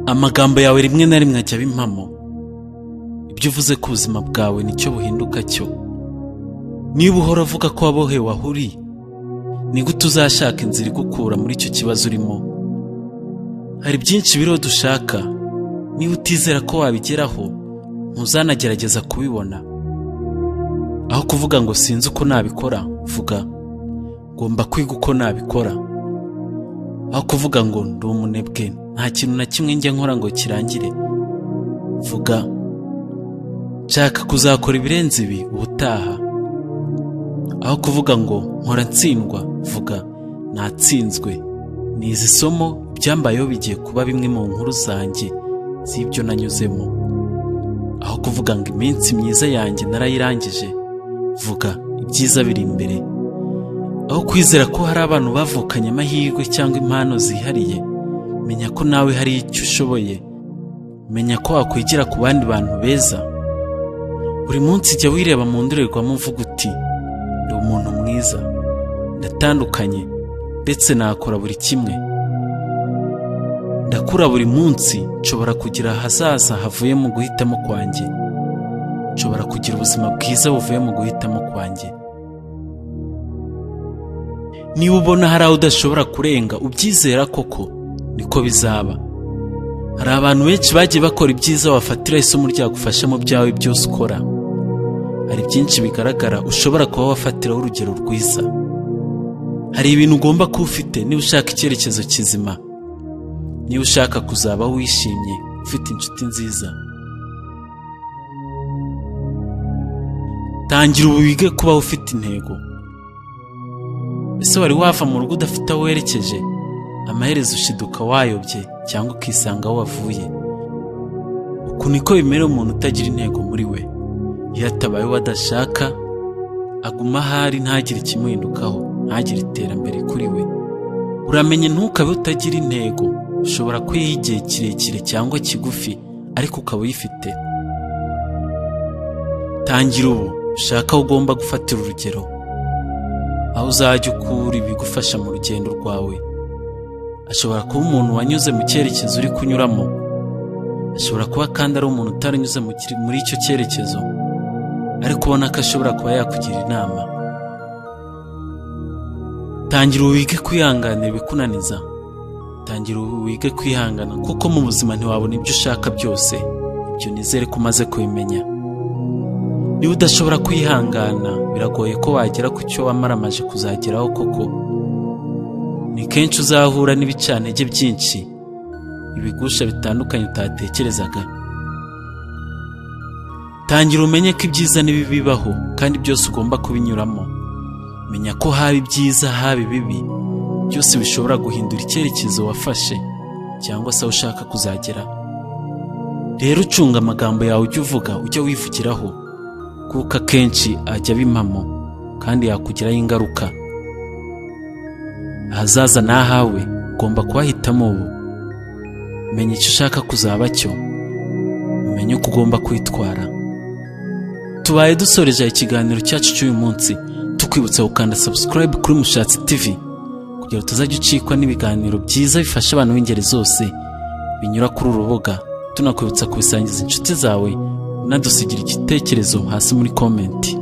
Amagambo yawe rimwe na rimwe ajya bimpamo. Ibyo uvuze ku buzima bwawe nicyo buhinduka cyo. Niba uhora uvuga ko wabohewe aho uri, ni gute uzashaka inzira igukura muri icyo kibazo urimo? Hari byinshi biriho dushaka. Niba utizera ko wabigeraho, ntuzanagerageza kubibona. Aho kuvuga ngo sinzi uko nabikora, vuga ngomba kwiga uko nabikora. Aho kuvuga ngo ndi umunebwe, nta kintu na kimwe njya nkora ngo kirangire, vuga nshaka kuzakora ibirenze ibi ubutaha. Aho kuvuga ngo nkora ntsindwa, vuga natsinzwe. Ni izi somo ibyambayeho bigiye kuba bimwe mu nkuru zanjye z'ibyo nanyuzemo. Aho kuvuga ngo iminsi myiza yanjye narayirangije, vuga ibyiza biri imbere. Aho kwizera ko hari abantu bavukanye amahirwe cyangwa impano zihariye, menya ko nawe hari icyo ushoboye. Menya ko wakwigira ku bandi bantu beza. Buri munsi jya wireba mu ndorerwamo uvuga uti ndi umuntu mwiza, ndatandukanye, ndetse nakora buri kimwe. Ndakura buri munsi, nshobora kugira ahazaza havuye mu guhitamo kwanjye. Nshobora kugira ubuzima bwiza buvuye mu guhitamo kwanjye. Niba ubona hari aho udashobora kurenga, ubyizera koko, niko bizaba. Hari abantu benshi bagiye bakora ibyiza wafatira isomo ryagufasha mu byawe byose ukora. Hari byinshi bigaragara ushobora kuba wafatiraho urugero rwiza. Hari ibintu ugomba kuba ufite niba ushaka icyerekezo kizima. Niba ushaka kuzaba wishimye, ufite inshuti nziza. Tangira ubu wige kubaho ufite intego. Ese wari wava mu rugo udafite aho werekeje? Amaherezo ushiduka wayobye cyangwa ukisanga aho wavuye. Uku niko bimera umuntu utagira intego muri we. Iyo atabayeho adashaka, aguma ahari ntagire ikimuhindukaho, ntagire iterambere kuri we. Uramenye ntukabe utagira intego. Ushobora kwiha igihe kirekire cyangwa kigufi, ariko ukaba uyifite. Tangira ubu ushaka aho ugomba gufatira urugero, aho uzajya ukura ibigufasha mu rugendo rwawe. Ashobora kuba umuntu wanyuze mu cyerekezo uri kunyuramo. Ashobora kuba kandi ari umuntu utaranyuze muri icyo cyerekezo, ariko ubona ko ashobora kuba yakugira inama. Tangira wige kwihanganira ibikunaniza. Tangira wige kwihangana, kuko mu buzima ntiwabona ibyo ushaka byose. Ibyo nizere ko umaze kubimenya. Niba udashobora kwihangana, biragoye ko wagera ku cyo wamaramaje kuzageraho koko. Ni kenshi uzahura n'ibicantege byinshi, ibigusha bitandukanye utatekerezaga. Tangira umenye ko ibyiza n'ibibi bibaho, kandi byose ugomba kubinyuramo. Menya ko haba ibyiza haba ibibi, byose bishobora guhindura icyerekezo wafashe cyangwa se aho ushaka kuzagera. Rero ucunga amagambo yawe ujya uvuga, ujya wivugiraho, kuko akenshi ajya bimpamo kandi yakugiraho ingaruka. Ahazaza n'ahawe ugomba kuhahitamo ubu. Menya icyo ushaka kuzaba cyo, umenye uko ugomba kwitwara. Tubaye dusoreje ikiganiro cyacu cy'uyu munsi, tukwibutsa gukanda subscribe kuri Mushatsi TV kugira utazajya ucikwa n'ibiganiro byiza bifasha abantu b'ingeri zose binyura kuri uru rubuga. Tunakwibutsa kubisangiza inshuti zawe, unadusigira igitekerezo hasi muri comment.